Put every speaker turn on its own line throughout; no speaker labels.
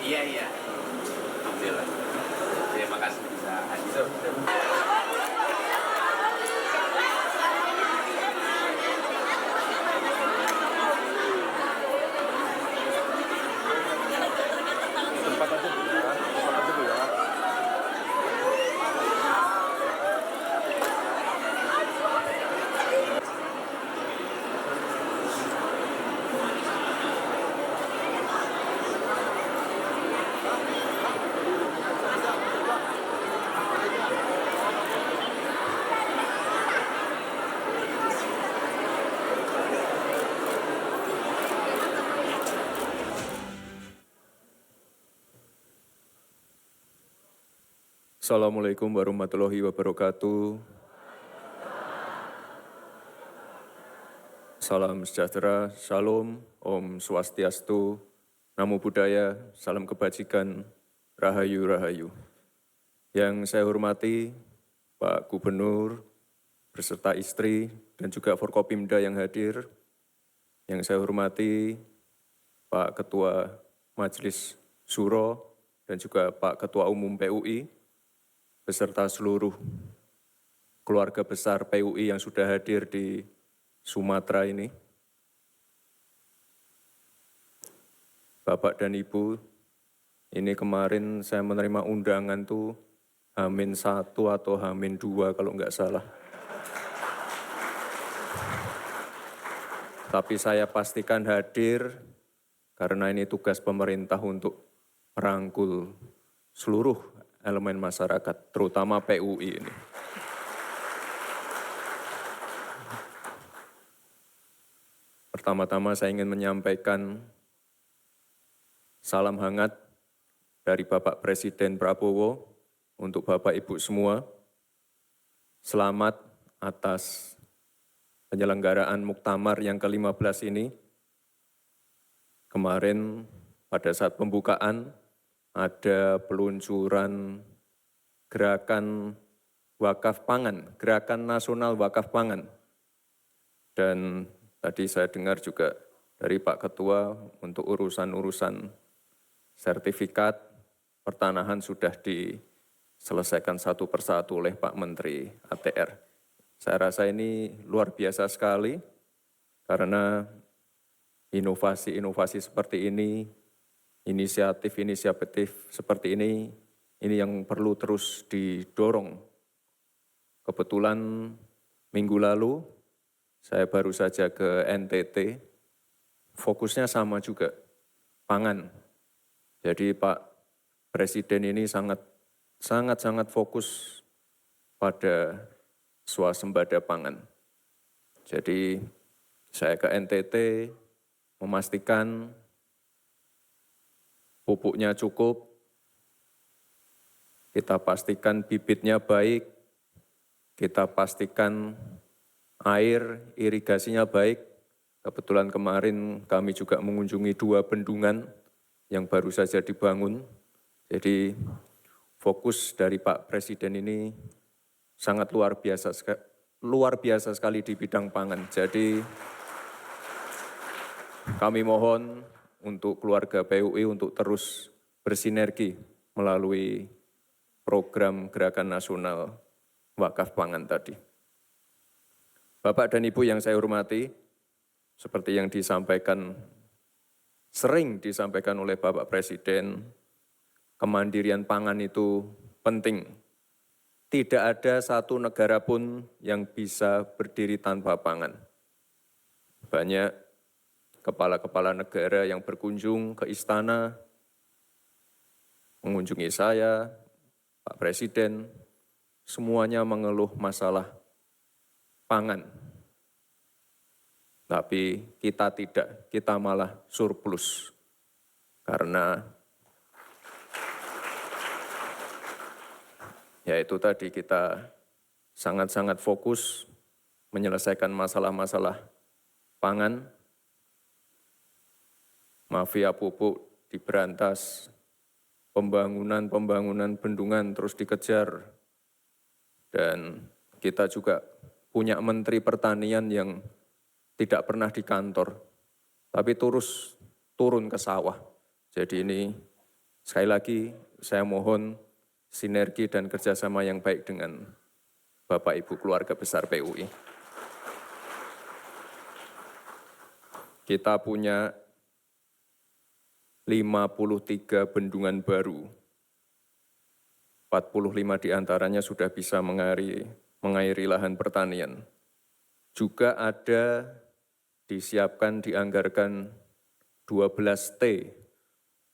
Iya, iya. Alhamdulillah. Terima kasih bisa hadir.
Tempat aja Bu ya, tempat aja Bu ya.
Assalamualaikum warahmatullahi wabarakatuh. Salam sejahtera, Shalom, Om Swastiastu, Namo Buddhaya, Salam Kebajikan, Rahayu Rahayu. Yang saya hormati Pak Gubernur beserta istri dan juga Forkopimda yang hadir. Yang saya hormati Pak Ketua Majelis Suro dan juga Pak Ketua Umum PUI beserta seluruh keluarga besar PUI yang sudah hadir di Sumatera ini. Bapak dan Ibu, ini kemarin saya menerima undangan tuh H-1 atau H-2 kalau nggak salah. Tapi saya pastikan hadir karena ini tugas pemerintah untuk merangkul seluruh elemen masyarakat, terutama PUI ini. Pertama-tama saya ingin menyampaikan salam hangat dari Bapak Presiden Prabowo untuk Bapak Ibu semua. Selamat atas penyelenggaraan Muktamar yang ke-15 ini. Kemarin pada saat pembukaan ada peluncuran gerakan wakaf pangan, gerakan nasional wakaf pangan. Dan tadi saya dengar juga dari Pak Ketua untuk urusan-urusan sertifikat pertanahan sudah diselesaikan satu persatu oleh Pak Menteri ATR. Saya rasa ini luar biasa sekali karena inovasi-inovasi seperti ini, inisiatif-inisiatif seperti ini yang perlu terus didorong. Kebetulan minggu lalu saya baru saja ke NTT, fokusnya sama juga, pangan. Jadi Pak Presiden ini sangat fokus pada swasembada pangan. Jadi saya ke NTT memastikan pupuknya cukup, kita pastikan bibitnya baik, kita pastikan air irigasinya baik. Kebetulan kemarin kami juga mengunjungi 2 bendungan yang baru saja dibangun. Jadi fokus dari Pak Presiden ini sangat luar biasa sekali di bidang pangan. Jadi kami mohon untuk keluarga PUI untuk terus bersinergi melalui program Gerakan Nasional Wakaf Pangan tadi. Bapak dan Ibu yang saya hormati, seperti yang sering disampaikan oleh Bapak Presiden, kemandirian pangan itu penting. Tidak ada satu negara pun yang bisa berdiri tanpa pangan. Banyak kepala-kepala negara yang berkunjung ke istana, mengunjungi saya, Pak Presiden, semuanya mengeluh masalah pangan. Tapi kita tidak, kita malah surplus. Karena yaitu tadi kita sangat-sangat fokus menyelesaikan masalah-masalah pangan, mafia pupuk diberantas, pembangunan bendungan terus dikejar, dan kita juga punya Menteri Pertanian yang tidak pernah di kantor, tapi terus turun ke sawah, Jadi ini sekali lagi saya mohon sinergi dan kerjasama yang baik dengan Bapak Ibu keluarga besar PUI. Kita punya 53 bendungan baru, 45 diantaranya sudah bisa mengairi lahan pertanian. Juga ada disiapkan, dianggarkan 12 T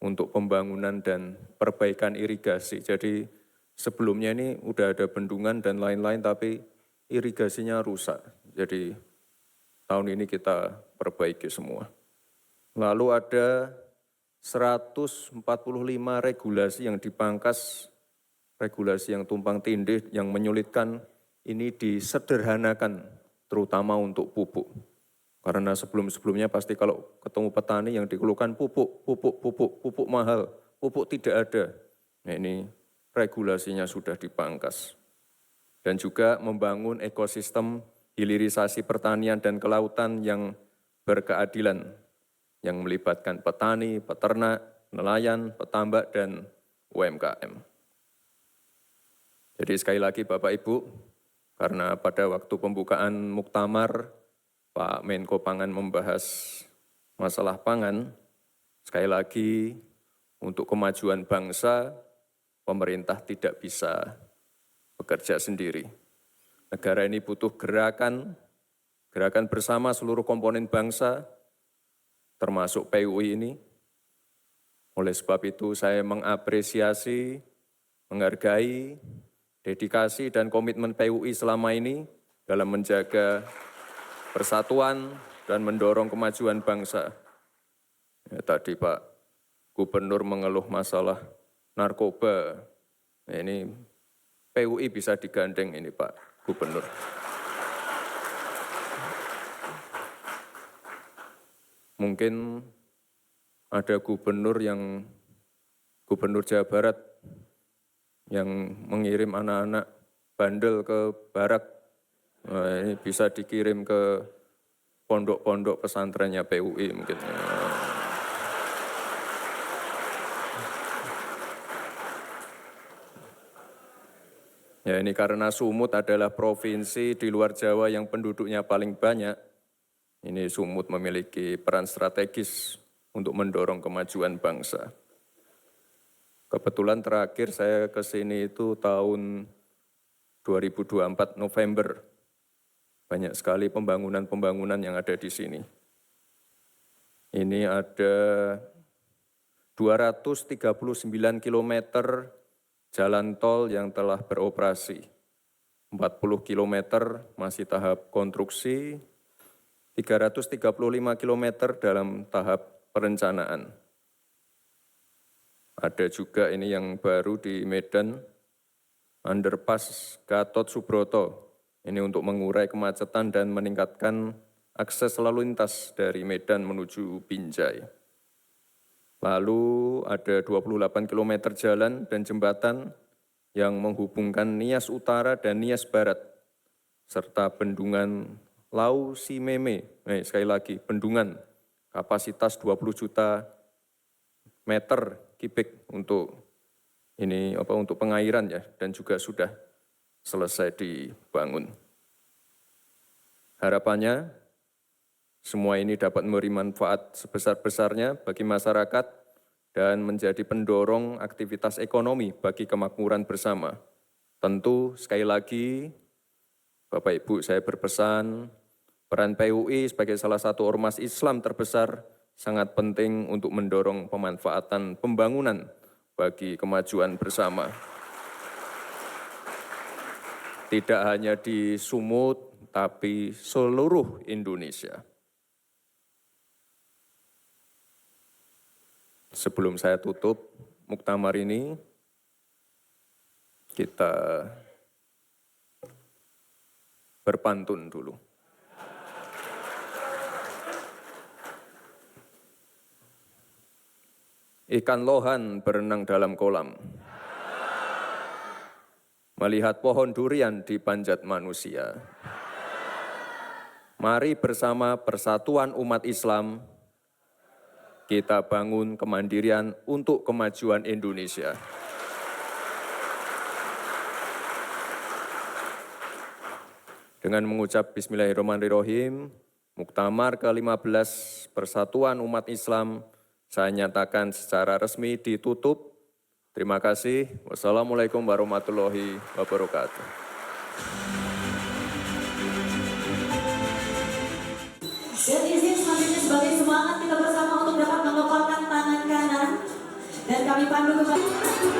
untuk pembangunan dan perbaikan irigasi. Jadi sebelumnya ini udah ada bendungan dan lain-lain tapi irigasinya rusak. Jadi tahun ini kita perbaiki semua. Lalu ada 145 regulasi yang dipangkas, regulasi yang tumpang tindih, yang menyulitkan, ini disederhanakan, terutama untuk pupuk. Karena sebelum-sebelumnya pasti kalau ketemu petani yang dikeluhkan pupuk mahal, pupuk tidak ada. Nah ini regulasinya sudah dipangkas. Dan juga membangun ekosistem hilirisasi pertanian dan kelautan yang berkeadilan, yang melibatkan petani, peternak, nelayan, petambak, dan UMKM. Jadi sekali lagi Bapak Ibu, karena pada waktu pembukaan muktamar, Pak Menko Pangan membahas masalah pangan, sekali lagi untuk kemajuan bangsa, pemerintah tidak bisa bekerja sendiri. Negara ini butuh gerakan bersama seluruh komponen bangsa, termasuk PUI ini. Oleh sebab itu saya mengapresiasi, menghargai, dedikasi dan komitmen PUI selama ini dalam menjaga persatuan dan mendorong kemajuan bangsa. Ya, tadi Pak Gubernur mengeluh masalah narkoba. Nah, ini PUI bisa digandeng ini Pak Gubernur. Mungkin ada gubernur Jawa Barat yang mengirim anak-anak bandel ke barak. Nah, ini bisa dikirim ke pondok-pondok pesantrennya PUI mungkin. Ya ini karena Sumut adalah provinsi di luar Jawa yang penduduknya paling banyak. Ini Sumut memiliki peran strategis untuk mendorong kemajuan bangsa. Kebetulan terakhir saya ke sini itu tahun 2024 November. Banyak sekali pembangunan-pembangunan yang ada di sini. Ini ada 239 km jalan tol yang telah beroperasi. 40 km masih tahap konstruksi, 335 km dalam tahap perencanaan. Ada juga ini yang baru di Medan, underpass Gatot Subroto. Ini untuk mengurai kemacetan dan meningkatkan akses lalu lintas dari Medan menuju Binjai. Lalu ada 28 km jalan dan jembatan yang menghubungkan Nias Utara dan Nias Barat, serta bendungan Lau Simeme. Sekali lagi, bendungan kapasitas 20 juta meter kubik untuk pengairan ya, dan juga sudah selesai dibangun. Harapannya semua ini dapat memberi manfaat sebesar-besarnya bagi masyarakat dan menjadi pendorong aktivitas ekonomi bagi kemakmuran bersama. Tentu sekali lagi Bapak Ibu saya berpesan, peran PUI sebagai salah satu ormas Islam terbesar sangat penting untuk mendorong pemanfaatan pembangunan bagi kemajuan bersama. Tidak hanya di Sumut, tapi seluruh Indonesia. Sebelum saya tutup muktamar ini, kita berpantun dulu. Ikan lohan berenang dalam kolam. Melihat pohon durian di panjat manusia. Mari bersama persatuan umat Islam kita bangun kemandirian untuk kemajuan Indonesia. Dengan mengucap Bismillahirrahmanirrahim, Muktamar ke-15 Persatuan Umat Islam saya nyatakan secara resmi ditutup. Terima kasih. Wassalamualaikum warahmatullahi wabarakatuh.
Dan izin selanjutnya sebagai semangat kita bersama untuk dapat mengepalkan tangan kanan dan kami pandu kembali.